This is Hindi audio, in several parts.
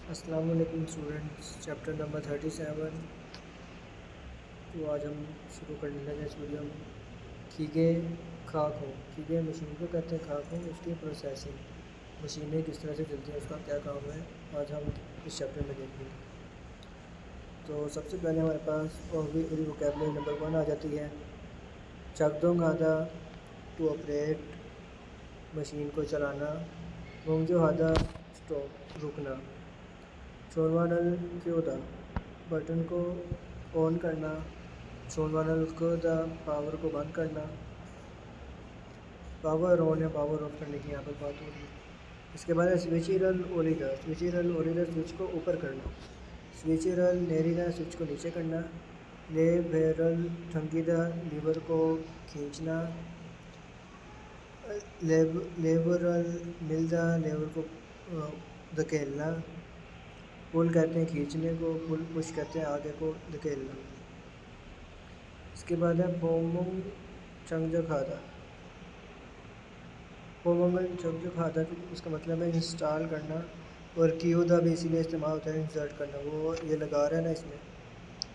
अस्सलाम वालेकुम स्टूडेंट्स, चैप्टर नंबर 37। तो आज हम शुरू करने लगे इस वीडियो में खीगे खाक हो। खीगे मशीन को कहते हैं, खाक हो उसकी प्रोसेसिंग। मशीनें किस तरह से चलती हैं, उसका क्या काम है, आज हम इस चैप्टर में देखेंगे। तो सबसे पहले हमारे पास वोकैबुलरी नंबर 1 आ जाती है। चकदोंग आधा टू ऑपरेट, मशीन को चलाना। मोंगजो आधा स्टॉप, रुकना। चोनवानल क्यों था, बटन को ऑन करना। चोनवानल को था, पावर को बंद करना। पावर ऑन या पावर ऑफ करने की यहाँ पर बात हो रही है। इसके बाद है स्विचिरल ओरिडा। स्विचिरल ओरिडा, स्विच को ऊपर करना। स्विचिरल नेरिडा, स्विच को नीचे करना। लेबरल ठंगीदा, लीवर को खींचना। लेबरल मिलदा, लेवर को धकेलना। पुल कहते हैं खींचने को, पुल पुश कहते हैं आगे को धकेलना। इसके बाद है पोमुंग चंगजो खादा। पोमुंगल चंगजो खादा, उसका मतलब है इंस्टॉल करना। और कीदा भी इसीलिए इस्तेमाल होता है इंसर्ट करना। वो ये लगा रहा है ना इसमें,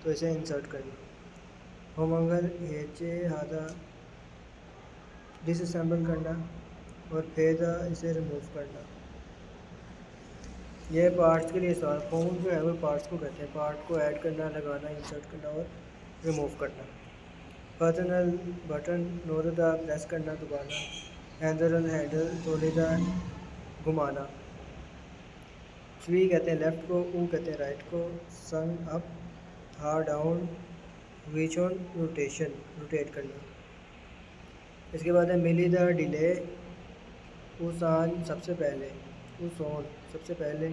तो इसे इंसर्ट करना। पोमुंगल हेचे हादा, डिसअसेंबल करना। और फेदा, इसे रिमूव करना। ये पार्ट्स के लिए इस्तेमाल, फोम जो है वो पार्ट्स को कहते हैं, पार्ट को ऐड करना, लगाना, इंसर्ट करना और रिमूव करना। बटनल बटन, नोरदा प्रेस करना, दबाना। हैंडल हैंडल, तोलेदा घुमाना। स्वी कहते हैं लेफ़्ट को, ऊ कहते हैं राइट को। संग अप, हा down, which on rotation, rotate करना। इसके बाद है मिलीदा डिले, उसान सबसे पहले, उसोन सबसे पहले।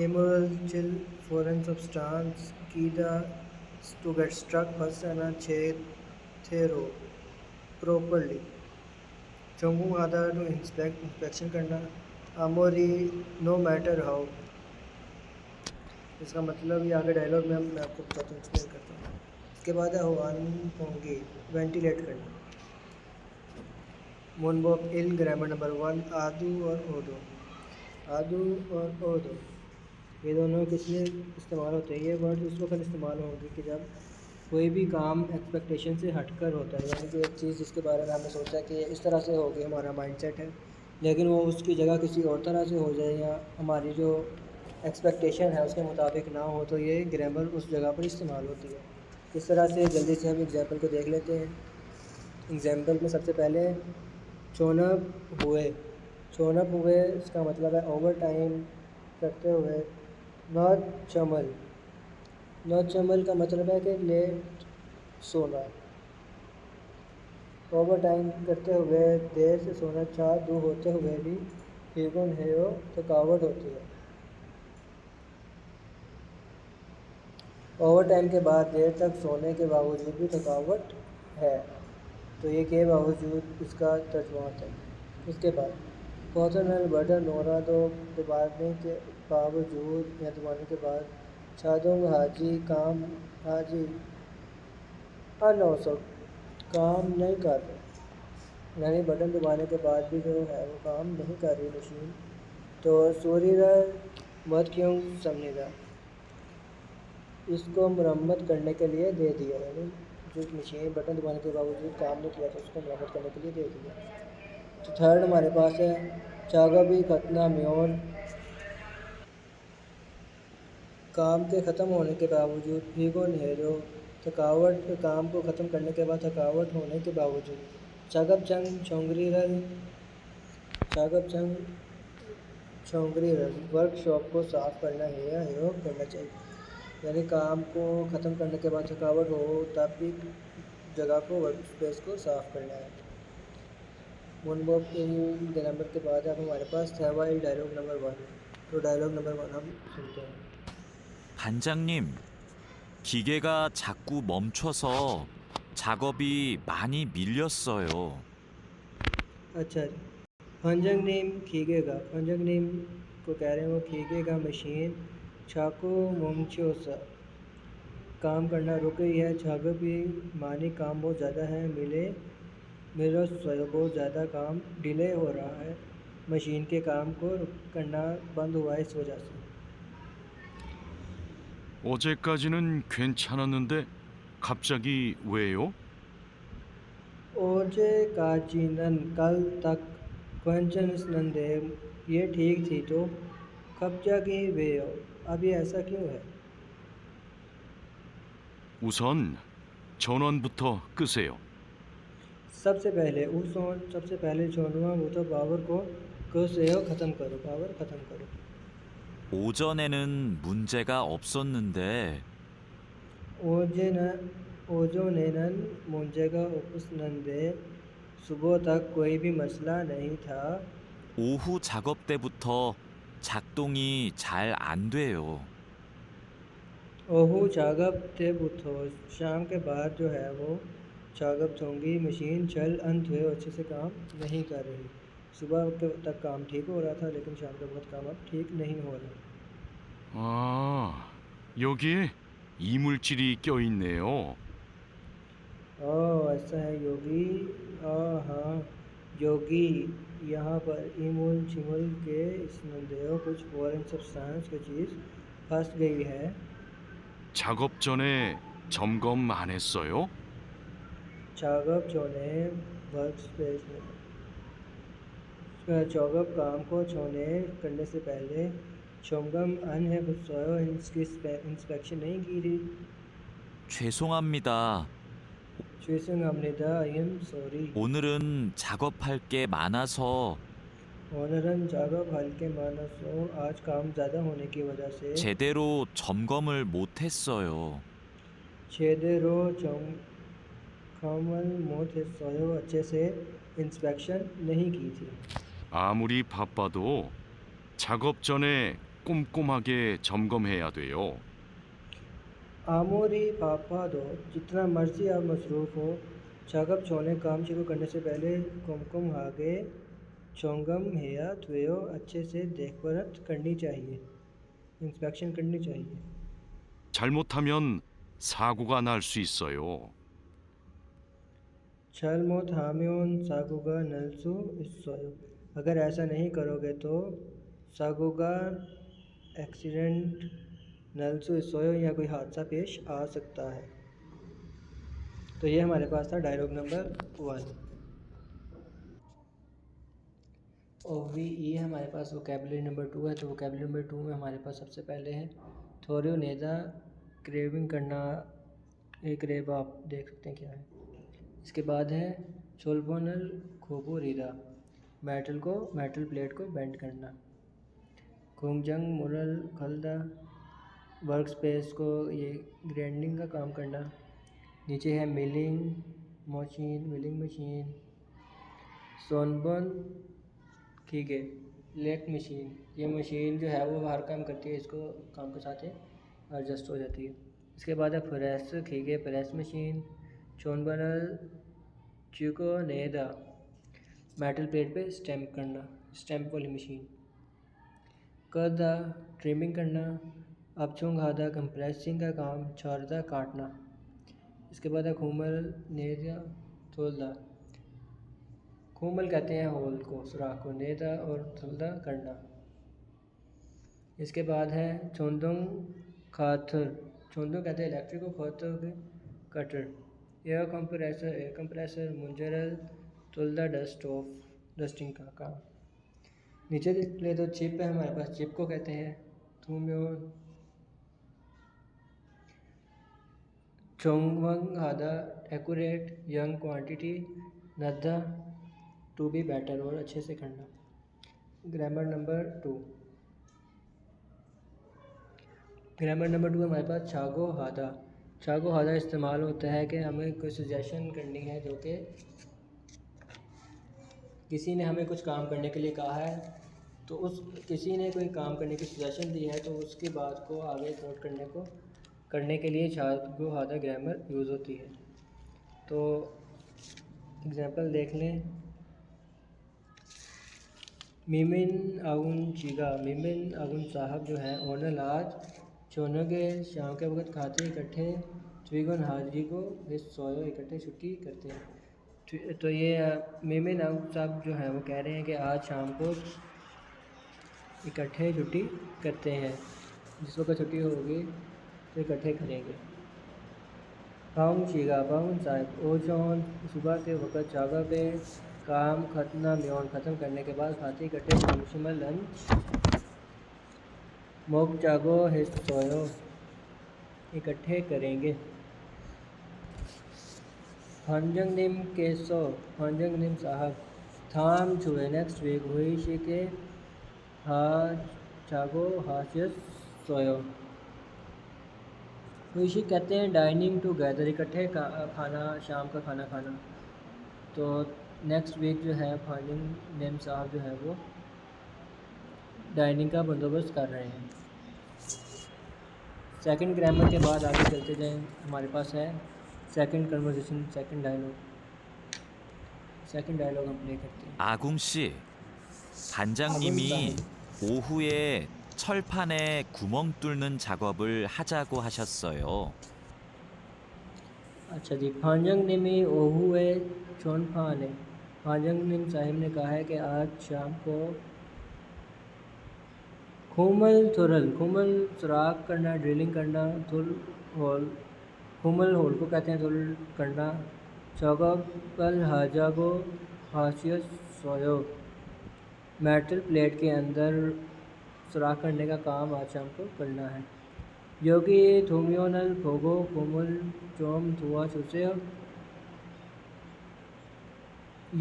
इमर्जिल फॉरेन सब्सटेंस, कीदा टू गेट स्ट्रक, फंस जाना, छेद, थेरो प्रॉपरली। चोंगू आधा, टू इंस्पेक्ट, इंस्पेक्शन करना। आमोरी, नो मैटर हाउ, इसका मतलब ये आगे डायलॉग में मैं आपको बताता हूँ, एक्सप्लेन करता हूँ। इसके बाद है हुआन पोंगी, वेंटिलेट करना। मोनबॉप इल, ग्रामर नंबर 1, आदू और ओदो। आदू और ओदो, ये दोनों किस लिए इस्तेमाल होते हैं, ये वर्ड उस वक्त इस्तेमाल होंगे कि जब कोई भी काम एक्सपेक्टेशन से हटकर होता है। यानी कि एक चीज़ जिसके बारे में हमने सोचा कि इस तरह से होगी, हमारा माइंडसेट है, लेकिन वो उसकी जगह किसी और तरह से हो जाए या हमारी जो एक्सपेक्टेशन है उसके मुताबिक ना हो, तो ये ग्रामर उस जगह पर इस्तेमाल होती है। इस तरह से जल्दी से हम एग्जाम्पल को देख लेते हैं। एग्जाम्पल में सबसे पहले चोनअप हुए। चोनअप हुए इसका मतलब है ओवर टाइम करते हुए। नॉट चमल, नॉट चमल का मतलब है कि लेट सोना। ओवर टाइम करते हुए, देर से सोना। चार दो होते हुए भी, हिगुन हेयो, थकावट होती है। ओवर टाइम के बाद देर तक सोने के बावजूद भी थकावट है, तो ये के बावजूद इसका तर्जुमा होता है। उसके बाद कॉटनल बटन नोरा, दो दबाने के बावजूद या दबाने के बाद। छादोंग हाजी, काम हाजी अनौसक, काम नहीं कर रहे, यानी बटन दबाने के बाद भी जो है वो काम नहीं कर रही मशीन। तो सूर्य मत क्यों समझेगा, इसको मरम्मत करने के लिए दे दिया, यानी जो मशीन बटन दबाने के बावजूद काम नहीं किया तो उसको मरम्मत करने के लिए दे दिया। तो थर्ड हमारे पास है चागा भी खतना म्योन, काम के ख़त्म होने के बावजूद। भीगो नहेरो, थकावट, काम को ख़त्म करने के बाद थकावट होने के बावजूद। चागप चंग चौंगरी रल, चागप चंग चौंगरी रल, वर्कशॉप को साफ़ करना है या योग करना चाहिए, यानी काम को ख़त्म करने के बाद थकावट हो तब भी जगह को, वर्क स्पेस को साफ़ करना है। मुनबोक नंबर के बाद अब हमारे पास थेवाइल डायलॉग नंबर 1। तो डायलॉग नंबर 1 हम सुनते हैं। 반장님, 기계가 자꾸 멈춰서 작업이 많이 밀렸어요. अच्छा जी, फंजंग नेम खीगेगा, फंजंग नेम को कह रहे हैं वो खीगेगा मशीन। छाको मोमचोसा, काम करना रुक गई है। छागो भी मानी, काम बहुत ज़्यादा है। मिले मिलो स्वयं, बहुत ज़्यादा काम डिले हो रहा है। मशीन के काम को करना बंद हुआ इस वजह से। 어제까지는 괜찮았는데 갑자기 왜요? ओजे काचिनन कल तक क्वेंचनसनंदे ये ठीक थी तो कब जाके वे अब ये ऐसा क्यों है? 우선 전원부터 끄세요. सबसे पहले छोड़ना वो तो पावर को से ख़त्म करो, पावर ख़त्म करो। 오전에는 문제가 없었는데 ओजोनेनन मुंजेगा उपसनंदे सुबह तक कोई भी मसला नहीं था। 오후 작업 때부터 작동이 잘 안 돼요. ओहू चागप थे बुथो शाम के बाद जो है वो चागप होंगी मशीन चल अंत हुए अच्छे से काम नहीं कर रही। सुबह तक काम ठीक हो रहा था लेकिन शाम के वक्त काम अब ठीक नहीं हो रहा। 아, 여기에 이물질이 껴있네요. ऐसा है योगी। हाँ योगी, यहाँ पर इमुल चिमुल के स्नंदेह कुछ फॉरेन सब्सटेंस की चीज़ फंस गई है। 작업 전에 점검 안 했어요? चागप चौने वर्क स्पेस में चौगप काम को छोने करने से पहले चोंगम अन है सोयो इसकी इंस्पेक्शन नहीं की थी। 죄송합니다. 죄송합니다. I am sorry. 오늘은 작업할 게 많아서 오늘은 작업할 게 많아서 आज काम ज़्यादा होने की वजह से 제대로 점검을 못 했어요. 제대로 점검을 못했어요। अच्छे से इंस्पेक्शन नहीं की थी। 아무리 바빠도 작업 전에 꼼꼼하게 점검해야 돼요. आमोरी पापा दो जितना मर्जी आप मसरूफ़ हो चागप छोने काम शुरू करने से पहले कुमकुम आगे चोंगम हेया त्वेयो अच्छे से देखभाल करनी चाहिए, इंस्पेक्शन करनी चाहिए। 잘못하면 사고가 날 수 있어요. छलमोत हामियोन सागुगा नलसु इस्सोयो, अगर ऐसा नहीं करोगे तो सागुगा एक्सीडेंट नलसु इस्सोयो या कोई हादसा पेश आ सकता है। तो ये हमारे पास था डायलॉग नंबर 1। OVE हमारे पास वोकैबुलरी नंबर 2 है। तो वोकैबुलरी नंबर 2 में हमारे पास सबसे पहले है थोरियो नेदा, क्रेविंग करना, एक रेब आप देख सकते हैं क्या है। इसके बाद है चोलबोनल खोबो रीदा, मेटल प्लेट को बेंड करना। कुंगजंग मुरल खलदा, वर्क स्पेस को ये ग्राइंडिंग का काम करना। नीचे है मिलिंग मशीन। सोनबन खीगे लेट मशीन, ये मशीन जो है वो बाहर काम करती है, इसको काम के साथ एडजस्ट हो जाती है। इसके बाद है प्रेस खीगे प्रेस मशीन। चोनबनल चुको नेदा, मेटल प्लेट पे स्टैम्प करना, स्टैम्प वाली मशीन। कदा ट्रिमिंग करना। अपचुंग हादा कंप्रेसिंग का काम, छारदा काटना। इसके बाद है खूमल नेदा थोलदा, खूमल कहते हैं होल को, सुराख को, नेदा और थोलदा करना। इसके बाद है चोंदुंग खाथर, चोंदुंग कहते हैं इलेक्ट्रिक को, खाथर कटर। एयर कंप्रेसर मुंजरल थोलदा डस्टिंग का काम। नीचे देख ले तो चिप है हमारे पास, चिप को कहते हैं थूम्योन। चोंगवंग हादा एक्यूरेट, यंग क्वांटिटी, नद्दा टू बी बेटर, और अच्छे से करना। ग्रामर नंबर 2 हमारे पास छागो हादा इस्तेमाल होता है कि हमें कोई सजेशन करनी है, जो कि किसी ने हमें कुछ काम करने के लिए कहा है, तो उस किसी ने कोई काम करने की सजेशन दी है, तो उसकी बात को आगे नोट करने के लिए छागो हादा ग्रामर यूज़ होती है। तो एग्जांपल देख लें। मिमिन आगुन साहब जो है ओनर आज चोनगे शाम के वक्त खाते इकट्ठे, त्रिगुन हाजी को इस सोयो इकट्ठे छुट्टी करते हैं। तो ये मेमे नाम साहब जो है वो कह रहे हैं कि आज शाम को इकट्ठे छुट्टी करते हैं, जिस वक्त छुट्टी होगी तो इकट्ठे करेंगे। फाउन शीगा फाउन साहब ओजोन सुबह के वक्त जागा पे काम खतना म्योन ख़त्म करने के बाद खाते इकट्ठे शिमल लंच मोक जागो हिस्सोयो इकट्ठे करेंगे। हंजंग निम केसो हंजंग निम साहब थाम छुए नेक्स्ट वीक हुई शी के हा जागो हाशियस सोयो। हुई कहते हैं डाइनिंग टुगेदर इकट्ठे खाना शाम का खाना खाना। तो नेक्स्ट वीक जो है हंजंग निम साहब जो है वो डाइनिंग का बंदोबस्त कर रहे हैं। सेकंड ग्रामर के बाद आगे चलते जाएं, हमारे पास है सेकंड कन्वर्सेशन सेकंड डायलॉग हम प्ले करते हैं। 아궁 씨, 반장님이 오후에 철판에 구멍 뚫는 작업을 하자고 하셨어요. अच्छा जी, फांजंग निमी ओहुए चोनफाने फांजंग निम साहिब ने कहा है कि आज शाम को खुमल सुराख करना ड्रिलिंग करना थुल होल खुमल होल को कहते हैं थुल करना चौगल हाजागो हाशियस सोयो मेटल प्लेट के अंदर सुराख करने का काम आज शाम को करना है। योगी थोमियोनल फोगो खुमल चोम थुआ चुसे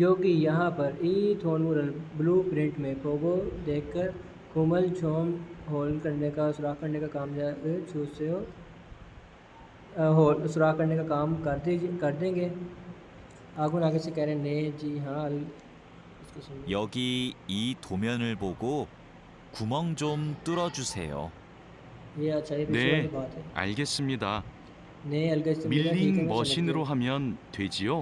योगी यहाँ पर ई थोनमुरल ब्लू प्रिंट में फोगो देखकर खुमल चोम होल करने का सुराख करने का काम छूसे होल सुराख करने का काम कर देंगे। आगे से कह रहे हैं ने जी हाँ इसको सुनिए। 여기 이 도면을 보고 구멍 좀 뚫어주세요. ये अच्छा ये पीछे वाली 네, बात है। 알겠습니다. ने अलग 밀링 머신으로 하면 되지요?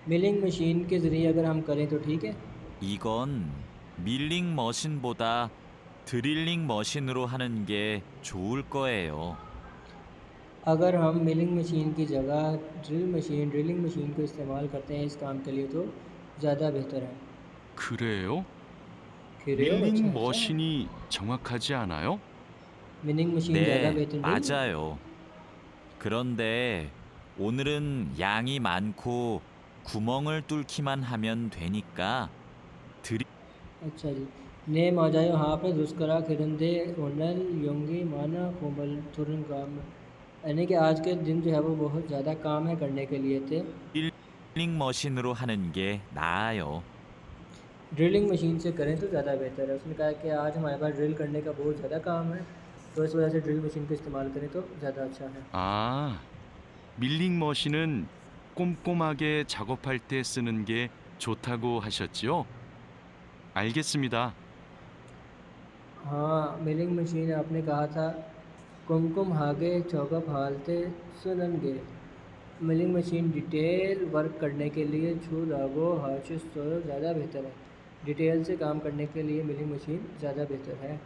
मिलिंग मशीन के ज़रिए अगर हम करें तो ठीक है। 이건 밀링 머신보다 드릴링 머신으로 하는 게 좋을 거예요. अगर हम मिलिंग मशीन की जगह ड्रिलिंग मशीन को इस्तेमाल करते हैं इस काम के लिए तो ज़्यादा बेहतर है। 그래요? खिरेओ, अच्छा, 밀링 अच्छा। 머신이 정확하지 않아요? मिलिंग मशीन ज़्यादा 네, बेहतर नहीं है? 맞아요. 그런데 오늘은 양이 많고 구멍을 뚫기만 하면 되니까 अच्छा जी, ने मौजायो हाँ आपने दुरुस्त करा खिरंदे ओनल योंगी माना कोमल तुरन काम यानी कि आज के दिन जो है वो बहुत ज़्यादा काम है करने के लिए थे। 딜링 머신으로 하는 게 나아요. ड्रिलिंग मशीन से करें तो ज़्यादा बेहतर है। उसने कहा कि आज हमारे पास ड्रिल करने का बहुत ज़्यादा काम है तो इस वजह से ड्रिल मशीन को इस्तेमाल करें तो ज़्यादा अच्छा है। 아, 밀링 머신은 꼼꼼하게 작업할 때 쓰는 게 좋다고 하셨지요? 알겠습니다. हाँ, मिलिंग मशीन आपने कहा था कुमकुम हागे चौकप हालते सुननगे। मिलिंग मशीन डिटेल वर्क करने के लिए छू लागो हाशिश तो ज़्यादा बेहतर है। डिटेल से काम करने के लिए मिलिंग मशीन ज़्यादा बेहतर है।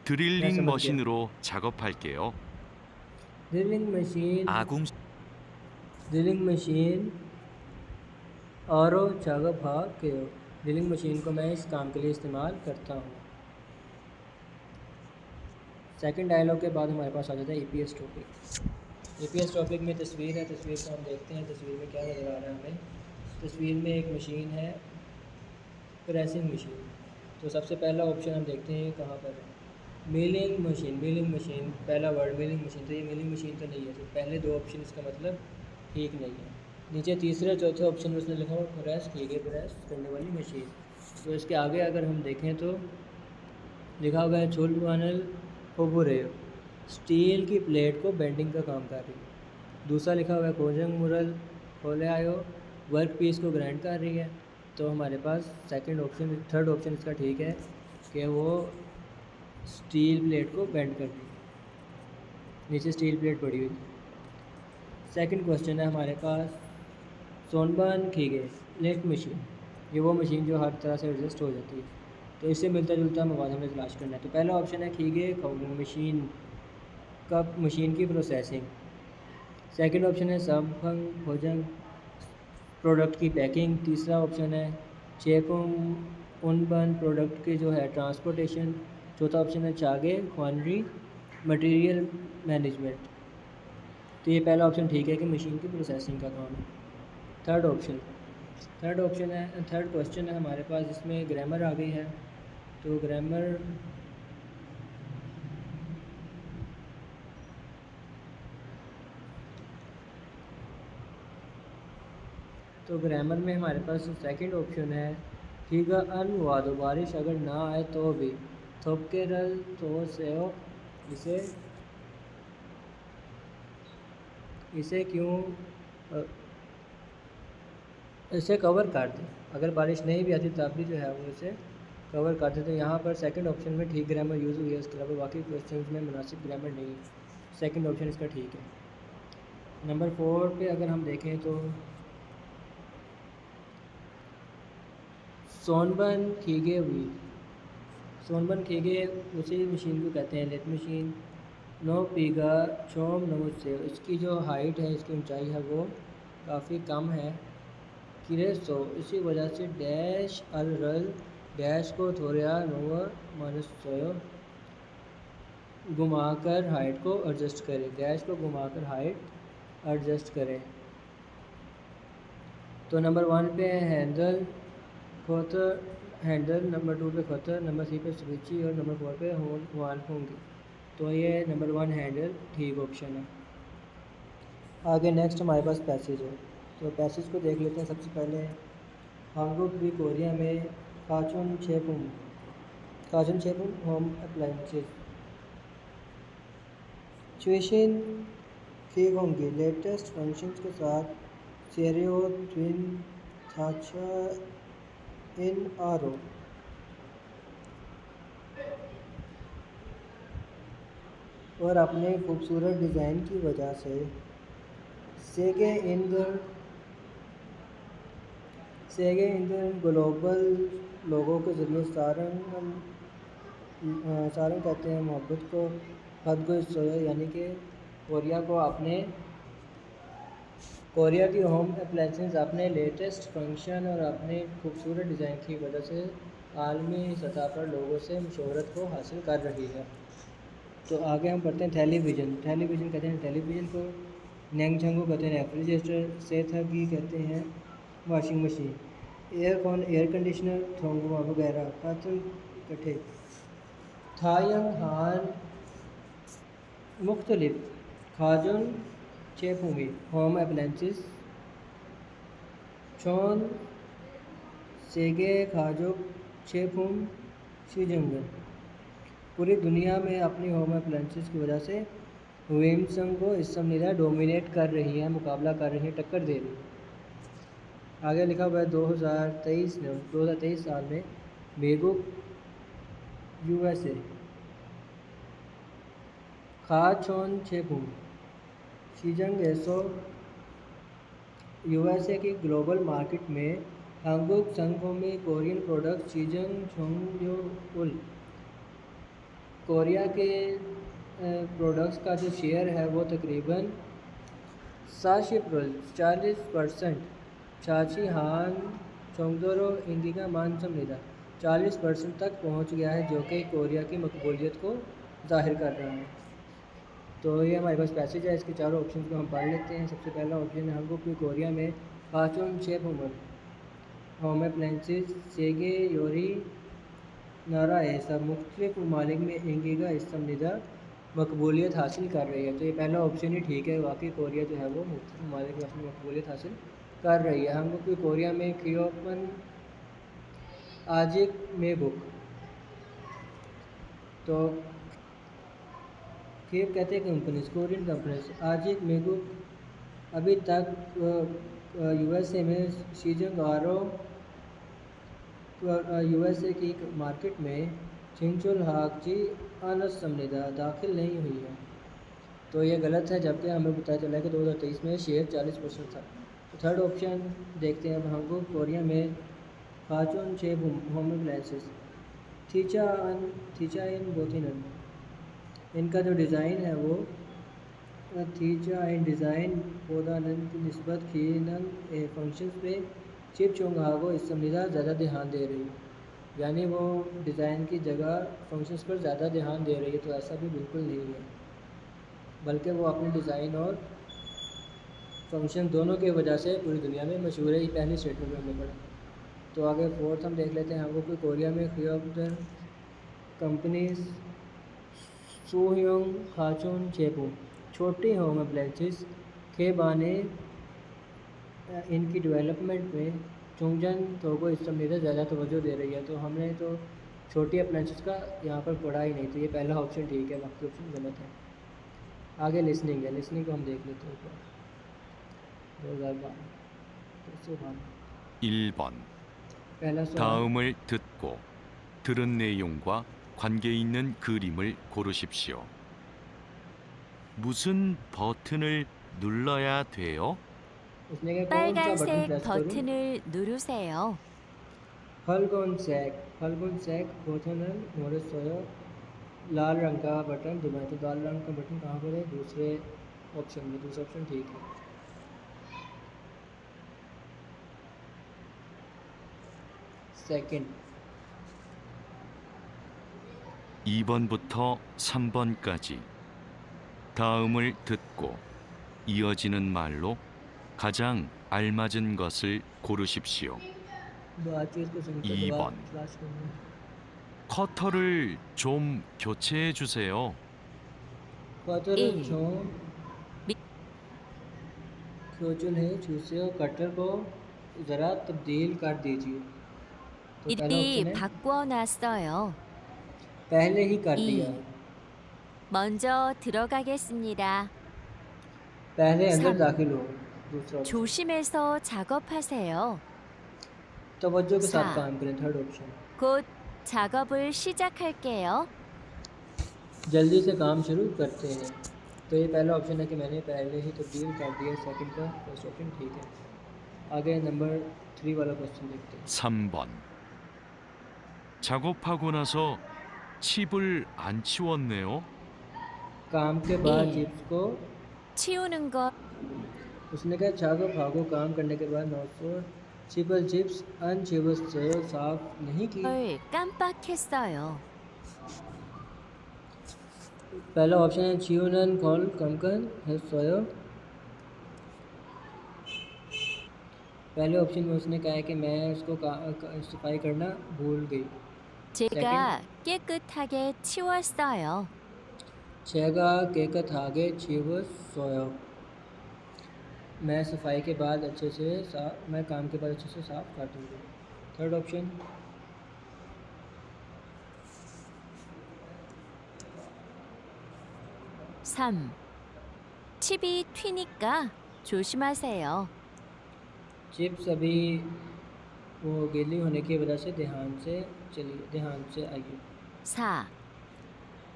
드릴링 समझ गया। 머신으로 작업할게요. ड्रिलिंग मशीन और चागप हा के ड्रिलिंग मशीन को मैं इस काम के लिए इस्तेमाल करता हूँ। सेकंड डायलॉग के बाद हमारे पास आ जाता है ईपीएस टॉपिक। ईपीएस टॉपिक में तस्वीर है, तस्वीर को हम देखते हैं तस्वीर में क्या नज़र आ रहा है हमें। तस्वीर में एक मशीन है प्रेसिंग मशीन। तो सबसे पहला ऑप्शन हम देखते हैं कहाँ पर है, मिलिंग मशीन पहला वर्ड मिलिंग मशीन। तो ये मिलिंग मशीन तो नहीं है, तो पहले दो ऑप्शन इसका मतलब ठीक नहीं है। नीचे तीसरे चौथे ऑप्शन में उसने लिखा हुआ प्रेस करने वाली मशीन। तो इसके आगे अगर हम देखें तो लिखा हुआ है छोल पैनल ओबोरेव स्टील की प्लेट को बेंडिंग का काम कर रही है। दूसरा लिखा हुआ है कोजंग मुरल खोले आयो वर्क पीस को ग्राइंड कर रही है। तो हमारे पास थर्ड ऑप्शन इसका ठीक है कि वो स्टील प्लेट को बेंड कर रही है। नीचे स्टील प्लेट पड़ी हुई। सेकंड क्वेश्चन है हमारे पास सोनबर्न खीगे लेट मशीन। ये वो मशीन जो हर तरह से एडजस्ट हो जाती है, तो इससे मिलता जुलता मवाद हमें तलाश करना है। तो पहला ऑप्शन है खीगे खाउगिंग मशीन कप मशीन की प्रोसेसिंग। सेकंड ऑप्शन है समफंग भोजन प्रोडक्ट की पैकिंग। तीसरा ऑप्शन है चेपुम उनबन प्रोडक्ट की जो है ट्रांसपोर्टेशन। चौथा ऑप्शन है चागे क्वानरी मटेरियल मैनेजमेंट। तो ये पहला ऑप्शन ठीक है कि मशीन की प्रोसेसिंग का काम है। थर्ड क्वेश्चन है हमारे पास, जिसमें ग्रामर आ गई है। तो ग्रामर में हमारे पास सेकंड ऑप्शन है हिगा अन वादो, बारिश अगर ना आए तो भी थोपके रल तो से इसे क्यों इसे कवर कर दें। अगर बारिश नहीं भी आती तब भी जो है वो इसे कवर कर देते हैं। यहाँ पर सेकंड ऑप्शन में ठीक ग्रामर यूज़ हुई है, इसके अलावा बाकी क्वेश्चन में मुनासिब ग्रामर नहीं है। सेकंड ऑप्शन इसका ठीक है। नंबर 4 पे अगर हम देखें तो सोनबन खीगे उसी मशीन को कहते हैं लेथ मशीन। नो पीगा चोम नमुज से, इसकी जो हाइट है, इसकी ऊंचाई है वो काफ़ी कम है। किरे सो, इसी वजह से डैश अल रल डैश को थोड़ा नोवर मानस सोयो घुमाकर हाइट को एडजस्ट करें। डैश को घुमाकर हाइट एडजस्ट करें। तो नंबर 1 पे है हैंडल खोतर हैंडल, नंबर 2 पे खोतर, नंबर 3 पे स्विची और नंबर 4 पे वाल होंगे। तो ये नंबर 1 हैंडल ठीक ऑप्शन है। आगे नेक्स्ट हमारे पास पैसेज है। तो पैसेज को देख लेते हैं। सबसे पहले हांगुक भी कोरिया में काचुन छेपुम होम अप्लाइंसेस सिचुएशन ठीक होंगी लेटेस्ट फंक्शंस के साथ सेरियो ट्विन थाचा इन आरो। और अपने खूबसूरत डिज़ाइन की वजह से सेगे इन द ग्लोबल लोगों के ज़रिए सारंग कहते हैं मोहब्बत को हद को सोया, यानी कि कोरिया की होम अप्लायंसेस अपने लेटेस्ट फंक्शन और अपने खूबसूरत डिज़ाइन की वजह से आलमी सतह पर लोगों से शोहरत को हासिल कर रही है। तो आगे हम पढ़ते हैं टेलीविज़न कहते हैं टेलीविज़न को। नेंगझंग को कहते हैं रेफ्रिजरेटर। सेथगी कहते हैं वॉशिंग मशीन। एयर कंडीशनर थोंगुआ वगैरह खातन कठे। थायंग हान मुख्तलिफ खाजुन चेपुमी होम अप्लायंसेस चौन सेगे खाजुक चेपुम शीजंगन। पूरी दुनिया में अपनी होम अप्लायंसेस की वजह से वेमसंग को इस समय डोमिनेट कर रही है, मुकाबला कर रही है, टक्कर दे रही है। आगे लिखा हुआ है 2023 साल में बेगुक USA खाचोन छेपुम शीजंग एसो USA की ग्लोबल मार्केट में हांगुक संगोमी कोरियन प्रोडक्ट शीजंग छोंगयोल कोरिया के प्रोडक्ट्स का जो शेयर है वो तकरीबन 40%। चाची हान चोंगदोरो इंदिगा मानसम निदा 40% तक पहुंच गया है, जो कि कोरिया की मकबूलियत को जाहिर कर रहा है। तो ये हमारे पास पैसेज है, इसके चारों ऑप्शन को हम पढ़ लेते हैं। सबसे पहला ऑप्शन है हांगुक की कोरिया में खाचुन चेपुम होम अप्लायंसेस सेगे योरी नारा ऐसा मुख्तलिफ ममालिक में इंगिगा इस्तमनिदा मकबूलियत हासिल कर रही है। तो ये पहला ऑप्शन ही ठीक है, वाकई कोरिया जो है वो मुख्तलिफ ममालिक में अपनी मकबूलियत हासिल कर रही है। हम लोग कोरिया में क्योपन आजिक में बुक। तो क्योप कहते हैं कंपनीज, कोरियन कंपनीज। आजिक में बुक अभी तक USA में शीजंग आरो USA की मार्केट में छिंचुल हाकची अनस समनिदा दाखिल नहीं हुई है। तो ये गलत है, जबकि हमें पता चला कि 2023 में शेयर 40% था। तो थर्ड ऑप्शन देखते हैं अब हमको। कोरिया में खाचुन छे होम अप्लायंसेस थीचा इन बोथिनन, इनका जो डिज़ाइन है वो नतीजा इन डिज़ाइन पोदानन की निस्बत खीनन फंक्शंस पे चिप चोंगागो इस्तेमाल ज़्यादा ध्यान दे रही है, यानी वो डिज़ाइन की जगह फंक्शंस पर ज़्यादा ध्यान दे रही है। तो ऐसा भी बिल्कुल नहीं है, बल्कि वो अपने डिज़ाइन और फंक्शन दोनों की वजह से पूरी दुनिया में मशहूर है। ये पहली स्टेटमेंट में हमने पढ़ा। तो आगे फोर्थ हम देख लेते हैं। हमको कोई कोरिया में खियोबदर कंपनीज सुयोंग खाचुन चेपू छोटी होम अप्लाइंसेस के बाने इनकी डेवलपमेंट में चुंगजन तोगो इस्तेमाल ज़्यादा तवज्जो दे रही है। तो हमने तो छोटी अप्लाइंसेस का यहाँ पर पढ़ा ही नहीं, तो ये पहला ऑप्शन ठीक है, बाकी ऑप्शन गलत है। आगे लिसनिंग है, लिसनिंग को हम देख लेते हैं। 2012 1번. पहला सवाल 다음을 듣고 들은 내용과 관계 있는 그림을 고르십시오. 무슨 버튼을 눌러야 돼요? उसने कहा कौन सा बटन 빨간색 प्रेस करूं? 버튼을 누르세요. फलगोनसेक बटन नोटिस लाल रंग का बटन दबाएं। तो लाल रंग का बटन कहाँ पर है? दूसरे ऑप्शन में। दूसरा ऑप्शन ठीक है। सेकंड 2번부터 3번까지 다음을 듣고 이어지는 말로 가장 알맞은 것을 고르십시오. बातचीत को सुनकर 2 जवाब 번. तलाश करना। 커터를 좀 교체해 주세요. कटर ए। जो बी- क्योचुल है चूसे और कटर को ज़रा तब्दील कर दीजिए। तो पहला 이미 ऑप्शन है 바꾸어놨어요. पहले ही कर ई। दिया। 먼저 들어가겠습니다. पहले अंदर सन। दाखिल हो। दूसरा ऑप्शन 조심해서 작업하세요. तवज्जो के साथ सा। काम करें। Third option 곧 작업을 시작할게요. जल्दी से काम शुरू करते हैं। तो ये पहला ऑप्शन है कि मैंने पहले ही तब्दील कर दिया। सेकंड का फर्स्ट ऑप्शन ठीक है। आगे नंबर 3 वाला क्वेश्चन देखते हैं। 3번. 작업하고 나서 칩을 안 치웠네요. काम के बाद ए। चिप्स को 치우는 것 उसने कहा छागो भागो काम करने के बाद 900 चिपल चिप्स अनचिवस साफ नहीं की। 깜빡했어요. पहला ऑप्शन है चियोनन कॉल कमकन है सोयो। पहले ऑप्शन में उसने कहा है कि मैं उसको सफाई करना भूल गई। 제가 깨끗하게 치웠어요. छेगा केकत आगे चिवस सोयो। मैं सफाई के बाद अच्छे से मैं काम के बाद अच्छे से साफ कर दूँगी। Third option 3. 칩이 튀니까 조심하세요. चिप्स अभी वो गीली होने की वजह से ध्यान से आइए। 4.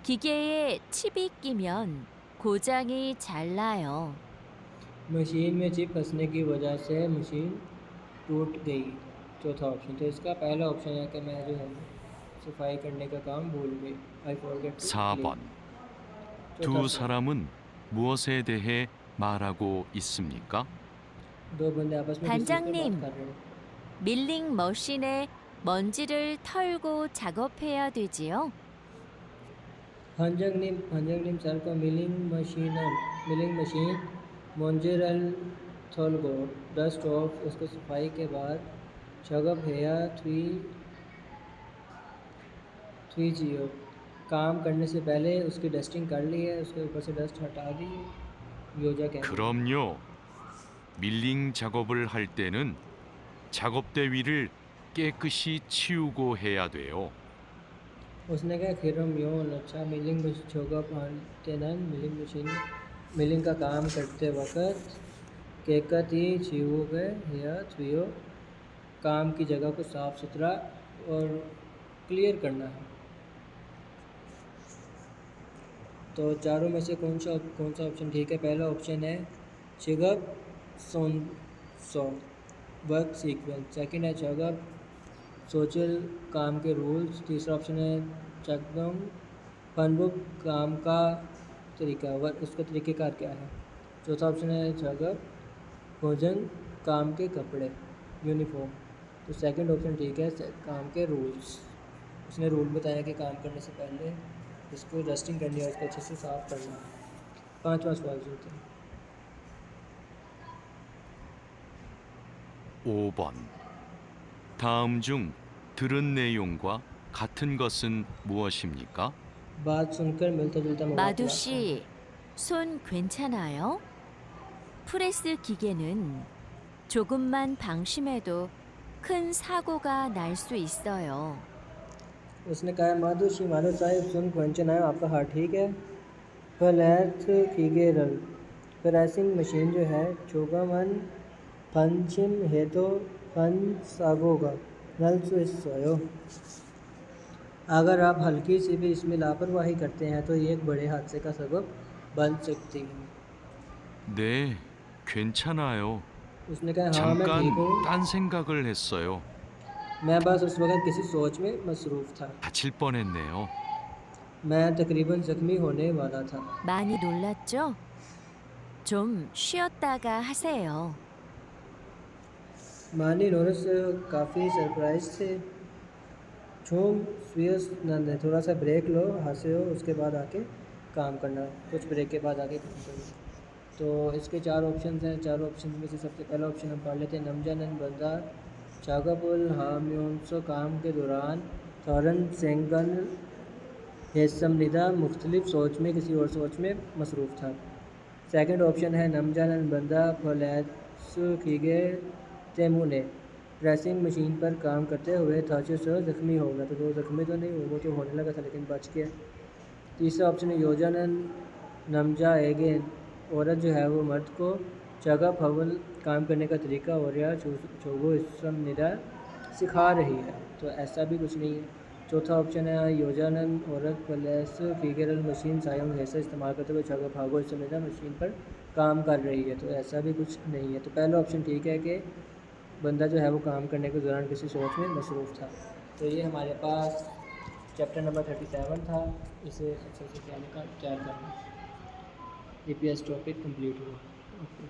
기계에 칩이 끼면 고장이 잘 나요. मशीन में चिप फंसने की वजह से मशीन टूट गई। चौथा ऑप्शन तो इसका पहला ऑप्शन है कि मैं जो है सफाई करने का काम भूल गई। I forget 4번. 두 사람은 무엇에 대해 말하고 있습니까? दो बंदे आपस में किसी से 반장님. बात कर रहे हैं। 밀링 머신에 먼지를 털고 작업해야 되지요. हंजंगनिम सर को मिलिंग मशीन मोंजेरल थोलगो डस्ट ऑफ उसको सफाई के बाद शगब हेया थ्री जियो काम करने से पहले उसकी डस्टिंग कर ली है। उसके ऊपर से डस्ट हटा दी। योजा कहते हैं। 그럼요. 밀링 작업을 할 때는 작업대 위를 깨끗이 치우고 해야 돼요. उसने कहा खिरम योन अच्छा मिलिंग छोगा तेनन मिलिंग का काम करते वक्त केकत ही छीवो गए या छुयो काम की जगह को साफ सुथरा और क्लियर करना है। तो चारों में से कौन सा ऑप्शन ठीक है? पहला ऑप्शन है चिगब सोन सो वर्क सीक्वेंस। सेकंड है चगब सोचल काम के रूल्स। तीसरा ऑप्शन है चकदम फनबुक काम का तरीका होगा, उसका तरीक़ेकार क्या है। चौथा ऑप्शन है जगह, भोजन, काम के कपड़े, यूनिफॉर्म। तो सेकंड ऑप्शन ठीक है, काम के रूल्स। उसने रूल बताया कि काम करने से पहले इसको डस्टिंग करनी है, इसको अच्छे से साफ़ करना है। 5वां सवाल होते हैं। 5번. 다음 중 들은 내용과 같은 것은 무엇입니까? बात सुनकर मिलता जुलता मवाद 마두 तलाश 씨, 손 괜찮아요? 프레스 기계는 조금만 방심해도 큰 사고가 날 수 있어요. उसने कहा माधुशी माधव साहिब सुन क्वेंचन है, आपका हार्ट ठीक है। फलैथ कीगेरल प्रेसिंग मशीन जो है चोगामन पंचिम हेतो फन सागोगा नल सोयो। अगर आप हल्की सी भी इसमें लापरवाही करते हैं तो ये एक बड़े हादसे का सबब बन सकती है। 네, 괜찮아요. उसने कहा हाँ मैं 잠깐 ठीक हूँ, 딴 생각을 했어요. मैं बस उस वक्त किसी सोच में मसरूफ़ था। 다칠 뻔했네요. मैं तकरीबन ज़ख्मी होने वाला था। 많이 놀랐죠? 좀 쉬었다가 하세요. मानी नोरस काफ़ी सरप्राइज थे। झूम स्वियस नंद थोड़ा सा ब्रेक लो, हंसे हो, उसके बाद आके काम करना, कुछ ब्रेक के बाद आके काम करना। तो इसके 4 ऑप्शन हैं। 4 ऑप्शन में से सबसे पहला ऑप्शन हम पढ़ लेते हैं। नमजानन बंदा चागापुल हाम्योंसो काम के दौरान थॉरन सेंगन हेसमनिदा मुख्तलिफ सोच में किसी और सोच में मसरूफ़ था। सेकंड ऑप्शन है नमजानन बंदा फलैस खीगे तेमुने प्रेसिंग मशीन पर काम करते हुए थाचे से ज़ख्मी हो गया। तो वो ज़ख्मी तो नहीं हुआ, वो तो होने लगा था लेकिन बच गया। तीसरा ऑप्शन है योजानन नमजा एगेन औरत जो है वो मर्द को जगह फवल काम करने का तरीका और या छोगो इसम निरा सिखा रही है। तो ऐसा भी कुछ नहीं है। चौथा ऑप्शन है योजानन औरत प्लेस फिगरल मशीन सायम ऐसा इस्तेमाल करते हुए जगह भागो इसम निरा मशीन पर काम कर रही है। तो ऐसा भी कुछ नहीं है। तो पहला ऑप्शन ठीक है कि बंदा जो है वो काम करने के दौरान किसी सोच में मसरूफ़ था। तो ये हमारे पास चैप्टर नंबर 37 था। इसे अच्छे से तैयार करना। EPS टॉपिक कंप्लीट हुआ। ओके।